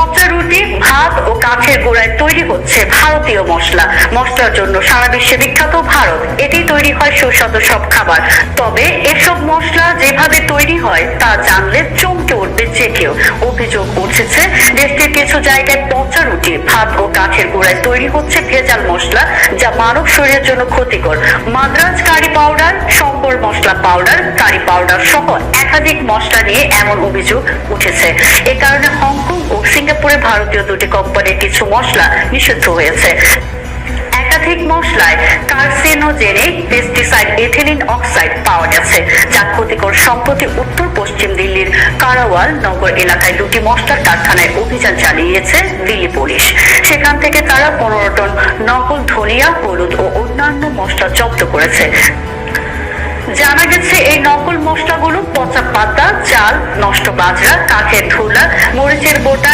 পচা রুটি, ভাত ও কাঠের গোড়ায় তৈরি হচ্ছে ভারতীয় মশলা। মশলার জন্য সারা বিশ্বে বিখ্যাত ভারত। এটি তৈরি হয় সুস্বাদু সব খাবার। তবে এসব মশলা যেভাবে তৈরি হয় তা জানলে চমকে উঠবে যে কেউ। অভিযোগ উঠেছে দেশটির কিছু জায়গায় পচা রুটি, ভাত ও কাঠের গোড়ায় তৈরি হচ্ছে ভেজাল মশলা, যা মানব শরীরের জন্য ক্ষতিকর। মাদ্রাজ কারি পাউডার, শঙ্কর মশলা পাউডার, কারি পাউডার সহ একাধিক মশলা নিয়ে এমন অভিযোগ উঠেছে। এ কারণে হংকং ও সিঙ্গাপুরে ভারতীয় দুটি কোম্পানির কিছু মশলা নিষিদ্ধ হয়েছে। একাধিক মশলায় কার্সিনোজেনিক পেস্টিসাইড ইথিলিন অক্সাইড পাওয়া গেছে, যা ক্ষতিকর। সম্প্রতি উত্তর পশ্চিম দিল্লির কারাওয়াল নগর এলাকায় দুটি মশলার কারখানায় অভিযান চালিয়েছে দিল্লি পুলিশ। সেখান থেকে তারা 15 টন নকল ধনিয়া, হলুদ ও অন্যান্য মশলা জব্দ করেছে। জানা গেছে এই নকল মশলাগুলো পচা পাতা, চাল, নষ্ট বাজরা, কাঠের ধুলা, মরিচের বোটা